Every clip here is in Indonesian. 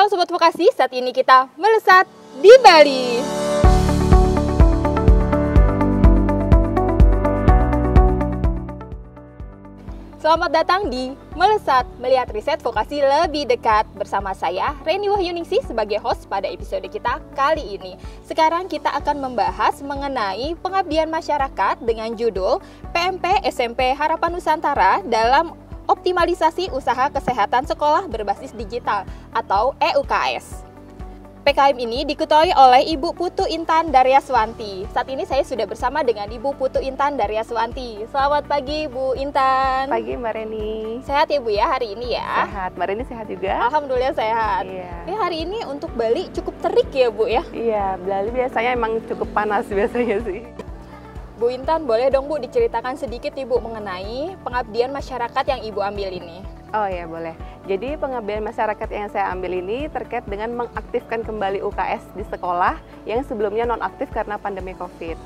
Halo Sobat Vokasi, saat ini kita melesat di Bali. Selamat datang di Melesat, melihat riset vokasi lebih dekat. Bersama saya, Reni Wahyuningsih sebagai host pada episode kita kali ini. Sekarang kita akan membahas mengenai pengabdian masyarakat dengan judul PMP SMP Harapan Nusantara dalam optimalisasi usaha kesehatan sekolah berbasis digital atau EUKS. PKM ini diketuai oleh Ibu Putu Intan Daryaswanti. Saat ini saya sudah bersama dengan Ibu Putu Intan Daryaswanti. Selamat pagi Bu Intan. Pagi Mbak Reni. Sehat ya Bu ya hari ini ya? Sehat, Mbak Reni sehat juga? Alhamdulillah sehat. Iya. Hari ini untuk Bali cukup terik ya Bu ya? Iya, Bali biasanya emang cukup panas biasanya sih. Bu Intan, boleh dong Bu diceritakan sedikit Ibu mengenai pengabdian masyarakat yang Ibu ambil ini? Oh ya boleh. Jadi pengabdian masyarakat yang saya ambil ini terkait dengan mengaktifkan kembali UKS di sekolah yang sebelumnya nonaktif karena pandemi COVID.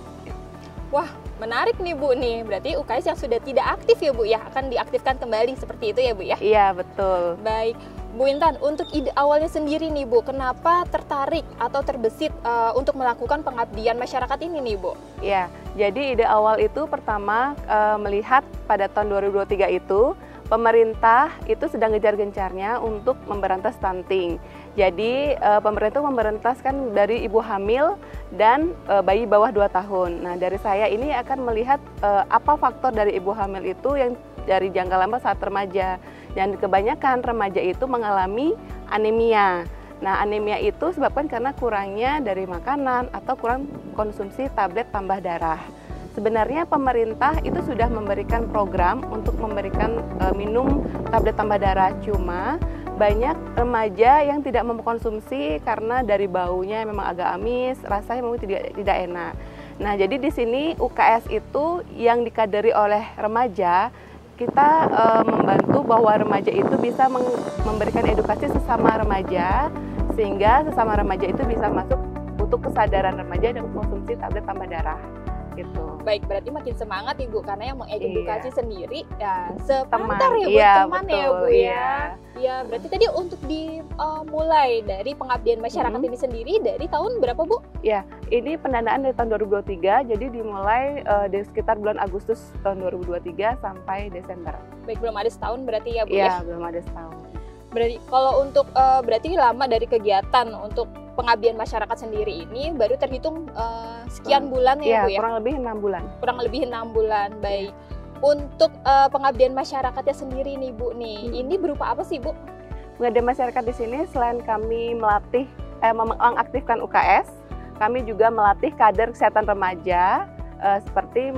Wah, menarik nih Bu nih. Berarti UKS yang sudah tidak aktif ya Bu ya akan diaktifkan kembali seperti itu ya Bu ya? Iya betul. Baik. Bu Intan, untuk ide awalnya sendiri nih Bu, kenapa tertarik atau terbesit untuk melakukan pengabdian masyarakat ini nih Bu? Iya, jadi ide awal itu pertama melihat pada tahun 2023 itu pemerintah itu sedang gencar-gencarnya untuk memberantas stunting. Jadi pemerintah memberantaskan dari ibu hamil dan bayi bawah 2 tahun. Nah dari saya ini akan melihat apa faktor dari ibu hamil itu yang dari jangka lama saat remaja. Dan kebanyakan remaja itu mengalami anemia. Nah anemia itu disebabkan karena kurangnya dari makanan atau kurang konsumsi tablet tambah darah. Sebenarnya pemerintah itu sudah memberikan program untuk memberikan minum tablet tambah darah, cuma banyak remaja yang tidak mengkonsumsi karena dari baunya memang agak amis, rasanya memang tidak enak. Nah, jadi di sini UKS itu yang dikaderi oleh remaja, kita membantu bahwa remaja itu bisa memberikan edukasi sesama remaja, sehingga sesama remaja itu bisa masuk untuk kesadaran remaja dan konsumsi tablet tambah darah. Gitu. Baik, berarti makin semangat Ibu karena yang mengedukasi sendiri ya teman sepantar ya iya, teman betul, ya Bu iya. ya. Iya, berarti tadi untuk dimulai dari pengabdian masyarakat ini sendiri dari tahun berapa Bu? Ya, ini pendanaan dari tahun 2023, jadi dimulai dari sekitar bulan Agustus tahun 2023 sampai Desember. Baik, belum ada setahun berarti ya Bu ya? ya? Belum ada setahun. Berarti kalau untuk berarti lama dari kegiatan untuk pengabdian masyarakat sendiri ini baru terhitung sekian bulan ya Bu ya? Kurang lebih 6 bulan. Kurang lebih 6 bulan, baik. Untuk pengabdian masyarakatnya sendiri nih Bu nih, ini berupa apa sih Bu? Pengabdian masyarakat di sini selain kami melatih, mengaktifkan UKS, kami juga melatih kader kesehatan remaja seperti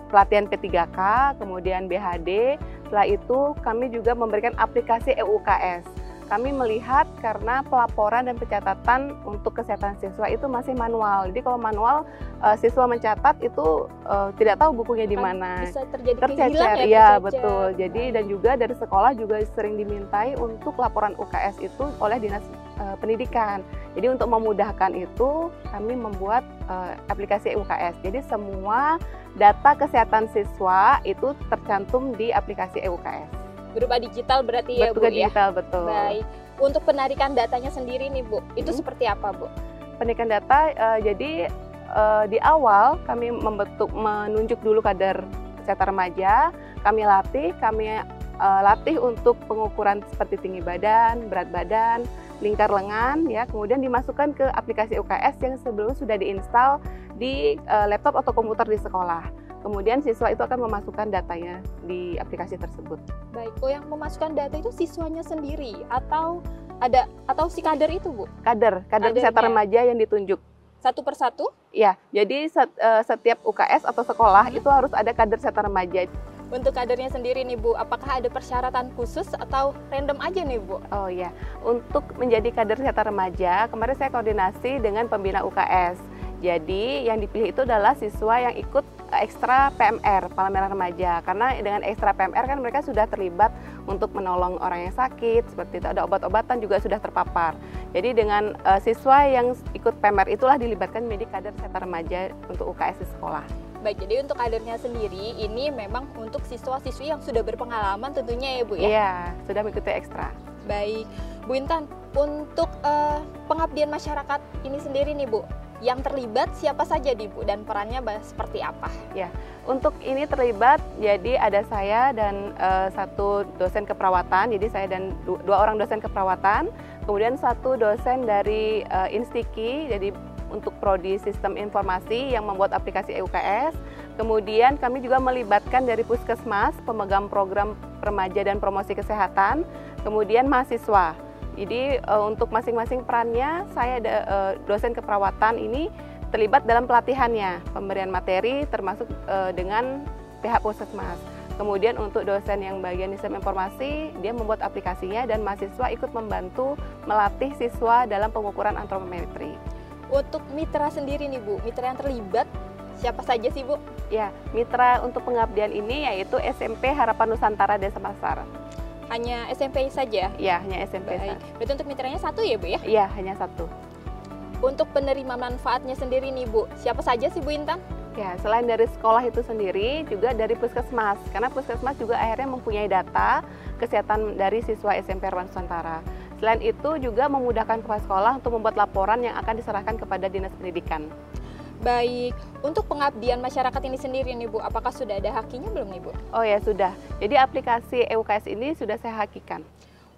pelatihan P3K, kemudian BHD. Setelah itu kami juga memberikan aplikasi EUKS. Kami melihat karena pelaporan dan pencatatan untuk kesehatan siswa itu masih manual. Jadi kalau manual siswa mencatat itu tidak tahu bukunya di mana. Bisa terjadi tercecer. Iya betul. Jadi dan juga dari sekolah juga sering dimintai untuk laporan UKS itu oleh dinas pendidikan. Jadi untuk memudahkan itu kami membuat aplikasi UKS. Jadi semua data kesehatan siswa itu tercantum di aplikasi UKS. Berupa digital berarti ya Bu digital, ya? Betul. Baik. Untuk penarikan datanya sendiri nih Bu, itu seperti apa Bu? Penarikan data, jadi di awal kami menunjuk dulu kader kesehatan remaja, kami latih untuk pengukuran seperti tinggi badan, berat badan, lingkar lengan, ya, kemudian dimasukkan ke aplikasi UKS yang sebelumnya sudah diinstal di laptop atau komputer di sekolah. Kemudian siswa itu akan memasukkan datanya di aplikasi tersebut. Baik, yang memasukkan data itu siswanya sendiri atau si kader itu Bu? Kader kesehatan remaja yang ditunjuk. Satu persatu? Ya, jadi setiap UKS atau sekolah itu harus ada kader kesehatan remaja. Untuk kadernya sendiri nih Bu, apakah ada persyaratan khusus atau random aja nih Bu? Oh iya, untuk menjadi kader kesehatan remaja, kemarin saya koordinasi dengan pembina UKS. Jadi yang dipilih itu adalah siswa yang ikut ekstra PMR, Palang Merah Remaja. Karena dengan ekstra PMR kan mereka sudah terlibat untuk menolong orang yang sakit, seperti itu ada obat-obatan juga sudah terpapar. Jadi dengan siswa yang ikut PMR itulah dilibatkan menjadi kader kesehatan remaja untuk UKS di sekolah. Baik, jadi untuk kadernya sendiri ini memang untuk siswa-siswi yang sudah berpengalaman tentunya ya Bu ya? Iya, sudah mengikuti ekstra. Baik, Bu Intan, untuk pengabdian masyarakat ini sendiri nih Bu, yang terlibat siapa saja nih Bu dan perannya seperti apa? Ya, untuk ini terlibat jadi ada saya dan satu dosen keperawatan, jadi saya dan dua orang dosen keperawatan, kemudian satu dosen dari Instiki, jadi untuk prodi sistem informasi yang membuat aplikasi EUKS. Kemudian kami juga melibatkan dari Puskesmas, pemegang program remaja dan promosi kesehatan, kemudian mahasiswa. Jadi untuk masing-masing perannya, saya dosen keperawatan ini terlibat dalam pelatihannya, pemberian materi termasuk dengan pihak Puskesmas. Kemudian untuk dosen yang bagian sistem informasi, dia membuat aplikasinya dan mahasiswa ikut membantu melatih siswa dalam pengukuran antropometri. Untuk mitra sendiri nih Bu, mitra yang terlibat siapa saja sih Bu? Ya, mitra untuk pengabdian ini yaitu SMP Harapan Nusantara Desa Pasar. Hanya SMP saja? Ya, hanya SMP saja. Berarti untuk mitranya satu ya Bu ya? Iya, hanya satu. Untuk penerima manfaatnya sendiri nih Bu, siapa saja sih Bu Intan? Ya, selain dari sekolah itu sendiri, juga dari Puskesmas. Karena Puskesmas juga akhirnya mempunyai data kesehatan dari siswa SMP Harapan Nusantara. Selain itu juga memudahkan kepala sekolah untuk membuat laporan yang akan diserahkan kepada Dinas Pendidikan. Baik, untuk pengabdian masyarakat ini sendiri nih Bu, apakah sudah ada hakinya belum nih Bu? Oh ya, sudah. Jadi aplikasi EUKS ini sudah saya hakikan.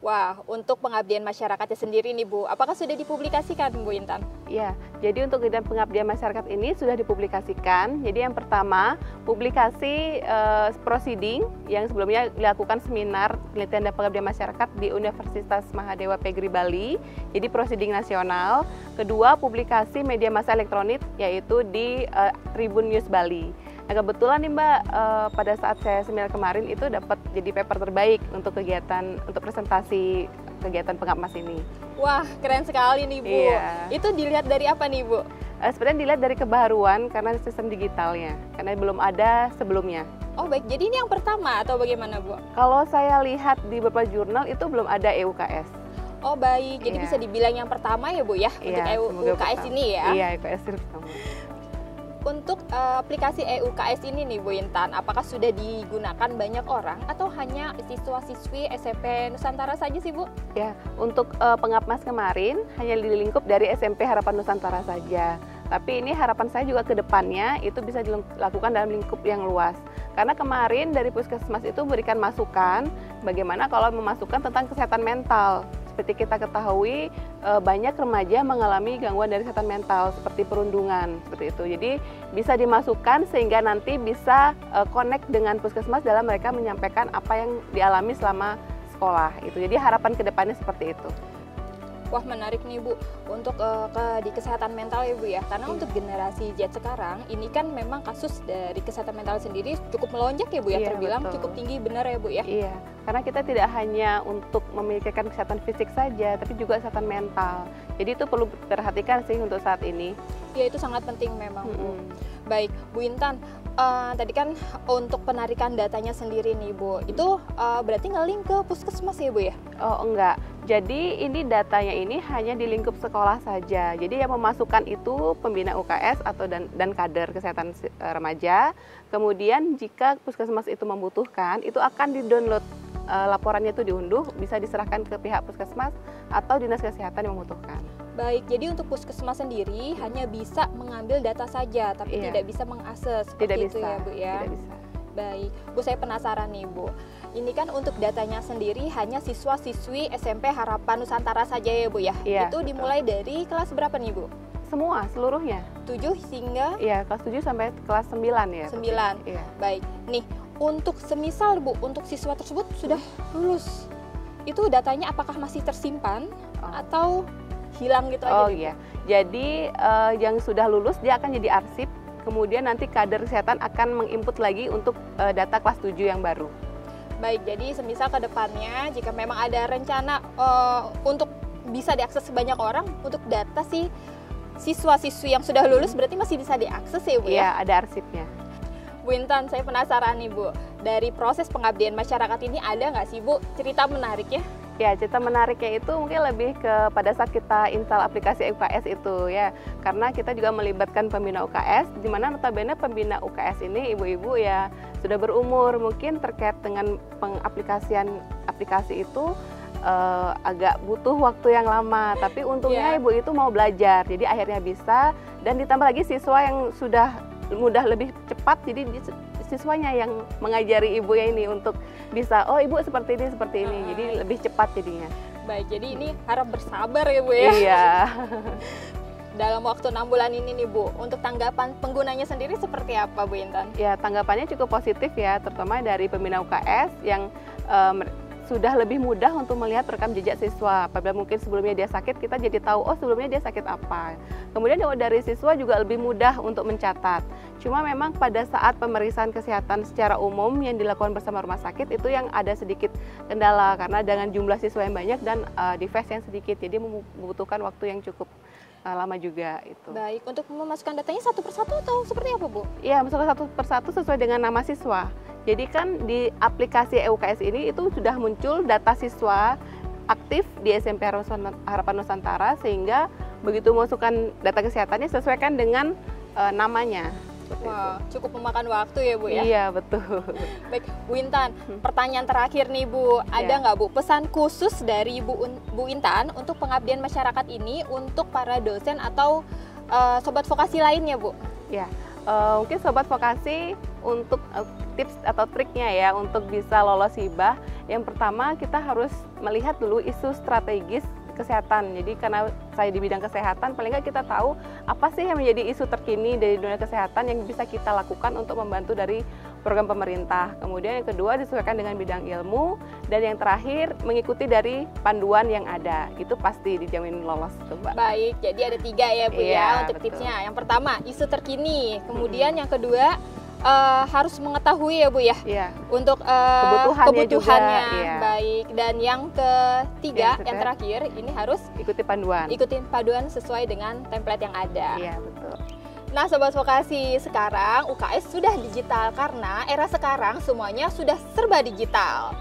Wah, untuk pengabdian masyarakatnya sendiri nih Bu, apakah sudah dipublikasikan Bu Intan? Ya, jadi untuk kegiatan pengabdian masyarakat ini sudah dipublikasikan. Jadi yang pertama, publikasi proceeding yang sebelumnya dilakukan seminar penelitian dan pengabdian masyarakat di Universitas Mahadewa Pegri Bali, jadi proceeding nasional. Kedua, publikasi media massa elektronik yaitu di Tribun News Bali. Nah kebetulan nih Mbak, pada saat saya seminar kemarin itu dapat jadi paper terbaik untuk kegiatan, untuk presentasi kegiatan Pengapmas ini. Wah, keren sekali nih Bu. Iya. Itu dilihat dari apa nih Bu? Sebenarnya dilihat dari kebaruan karena sistem digitalnya, karena belum ada sebelumnya. Oh baik, jadi ini yang pertama atau bagaimana Bu? Kalau saya lihat di beberapa jurnal itu belum ada EUKS. Oh baik, jadi Iya. bisa dibilang yang pertama ya Bu ya, Iya, untuk EUKS pertama. ini ya? Iya, EUKS itu pertama. Untuk aplikasi EUKS ini nih Bu Intan, apakah sudah digunakan banyak orang atau hanya siswa-siswi SMP Nusantara saja sih Bu? Ya, untuk Pengapmas kemarin hanya di lingkup dari SMP Harapan Nusantara saja. Tapi ini harapan saya juga ke depannya itu bisa dilakukan dalam lingkup yang luas. Karena kemarin dari Puskesmas itu memberikan masukan bagaimana kalau memasukkan tentang kesehatan mental. Seperti kita ketahui banyak remaja mengalami gangguan dari kesehatan mental seperti perundungan seperti itu. Jadi bisa dimasukkan sehingga nanti bisa connect dengan Puskesmas dalam mereka menyampaikan apa yang dialami selama sekolah itu. Jadi harapan kedepannya seperti itu. Wah menarik nih Bu, untuk di kesehatan mental ya Bu ya, karena untuk generasi Z sekarang ini kan memang kasus dari kesehatan mental sendiri cukup melonjak ya Bu ya, Iya, terbilang betul. cukup tinggi benar ya Bu ya. Iya, karena kita tidak hanya untuk memikirkan kesehatan fisik saja, tapi juga kesehatan mental. Jadi itu perlu diperhatikan sih untuk saat ini. Ya itu sangat penting memang Bu. Baik Bu Intan, tadi kan untuk penarikan datanya sendiri nih Bu, itu berarti nge-link ke Puskesmas ya Bu ya? Oh enggak, jadi ini datanya ini hanya di lingkup sekolah saja. Jadi yang memasukkan itu pembina UKS atau dan kader kesehatan remaja. Kemudian jika Puskesmas itu membutuhkan, itu akan di-download. Laporannya itu diunduh, bisa diserahkan ke pihak Puskesmas atau Dinas Kesehatan yang membutuhkan. Baik, jadi untuk Puskesmas sendiri hanya bisa mengambil data saja, tapi Iya. tidak bisa mengakses Tidak seperti itu bisa, ya Bu ya? tidak bisa. Baik, Bu saya penasaran nih Bu. Ini kan untuk datanya sendiri hanya siswa-siswi SMP Harapan Nusantara saja ya Bu ya? Iya, Itu dimulai dari kelas berapa nih Bu? Semua, seluruhnya. 7 hingga Iya, kelas 7 sampai kelas 9 ya. 9. Iya. Baik, nih untuk semisal Bu, untuk siswa tersebut sudah lulus, itu datanya apakah masih tersimpan atau hilang gitu aja? Oh iya, jadi yang sudah lulus dia akan jadi arsip, kemudian nanti kader kesehatan akan menginput lagi untuk data kelas 7 yang baru. Baik, jadi semisal ke depannya jika memang ada rencana untuk bisa diakses sebanyak orang untuk data si siswa-siswi yang sudah lulus berarti masih bisa diakses ya Bu ya? Iya, ada arsipnya. Bu Intan, saya penasaran nih Bu, dari proses pengabdian masyarakat ini ada nggak sih Bu cerita menariknya? Ya, cerita menariknya itu mungkin lebih ke pada saat kita install aplikasi UKS itu ya. Karena kita juga melibatkan pembina UKS, di mana notabene pembina UKS ini ibu-ibu ya sudah berumur, mungkin terkait dengan pengaplikasian aplikasi itu agak butuh waktu yang lama, tapi untungnya Ibu itu mau belajar, jadi akhirnya bisa. Dan ditambah lagi siswa yang sudah mudah lebih cepat, jadi siswanya yang mengajari Ibu ya ini untuk bisa, oh Ibu seperti ini, jadi lebih cepat jadinya. Baik, jadi ini harap bersabar ya Bu ya. Iya. Dalam waktu 6 bulan ini nih Bu, untuk tanggapan penggunanya sendiri seperti apa Bu Intan? Ya, tanggapannya cukup positif ya, terutama dari pembina UKS yang sudah lebih mudah untuk melihat rekam jejak siswa. Apabila mungkin sebelumnya dia sakit, kita jadi tahu, oh sebelumnya dia sakit apa. Kemudian dari siswa juga lebih mudah untuk mencatat. Cuma memang pada saat pemeriksaan kesehatan secara umum yang dilakukan bersama rumah sakit, itu yang ada sedikit kendala, karena dengan jumlah siswa yang banyak dan device yang sedikit, jadi membutuhkan waktu yang cukup lama juga itu. Baik, untuk memasukkan datanya satu persatu atau seperti apa Bu? Iya, masukkan satu persatu sesuai dengan nama siswa. Jadi kan di aplikasi EUKS ini itu sudah muncul data siswa aktif di SMP Harapan Nusantara, sehingga begitu masukkan data kesehatannya sesuaikan dengan namanya. Wah, cukup memakan waktu ya Bu ya? Iya, betul. Baik, Bu Intan, pertanyaan terakhir nih Bu, ada nggak Bu pesan khusus dari Bu Intan untuk pengabdian masyarakat ini untuk para dosen atau sobat vokasi lainnya Bu? Ya, mungkin sobat vokasi untuk tips atau triknya ya untuk bisa lolos hibah. Yang pertama, kita harus melihat dulu isu strategis kesehatan. Jadi karena saya di bidang kesehatan, paling nggak kita tahu apa sih yang menjadi isu terkini dari dunia kesehatan yang bisa kita lakukan untuk membantu dari program pemerintah. Kemudian yang kedua, disesuaikan dengan bidang ilmu. Dan yang terakhir, mengikuti dari panduan yang ada. Itu pasti dijamin lolos tuh Mbak. Baik, jadi ada 3 ya Bu ya untuk betul. Tipsnya. Yang pertama, isu terkini. Kemudian yang kedua, harus mengetahui ya Bu ya, untuk kebutuhannya juga, baik. Dan yang ketiga, yang terakhir, ini harus ikuti panduan sesuai dengan template yang ada. Iya, betul. Nah Sobat Vokasi, sekarang UKS sudah digital karena era sekarang semuanya sudah serba digital.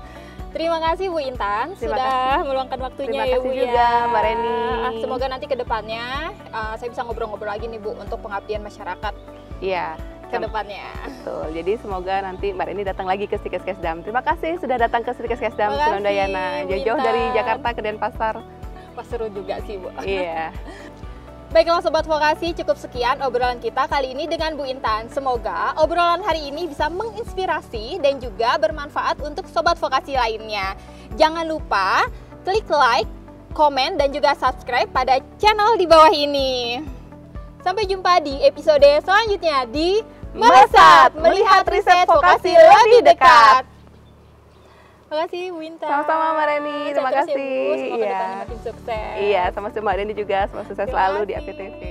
Terima kasih Bu Intan sudah meluangkan waktunya ya Bu ya. Terima kasih juga Mbak Reni. Semoga nanti ke depannya saya bisa ngobrol-ngobrol lagi nih Bu untuk pengabdian masyarakat. Iya. Ke depannya. Betul. Jadi semoga nanti Mbak Reni datang lagi ke Stikeskesdam. Terima kasih sudah datang ke Stikeskesdam Surabaya. Jauh-jauh dari Jakarta ke Denpasar. Wah, seru juga sih Bu. Iya. Baiklah Sobat Vokasi, cukup sekian obrolan kita kali ini dengan Bu Intan. Semoga obrolan hari ini bisa menginspirasi dan juga bermanfaat untuk Sobat Vokasi lainnya. Jangan lupa klik like, komen, dan juga subscribe pada channel di bawah ini. Sampai jumpa di episode selanjutnya di Melesat, melihat riset vokasi lebih dekat. Terima kasih Bu Intan. Sama-sama Mbak Reni, terima kasih. Semoga depannya makin sukses. Iya, sama Mbak Reni juga, semoga sukses selalu di APTV.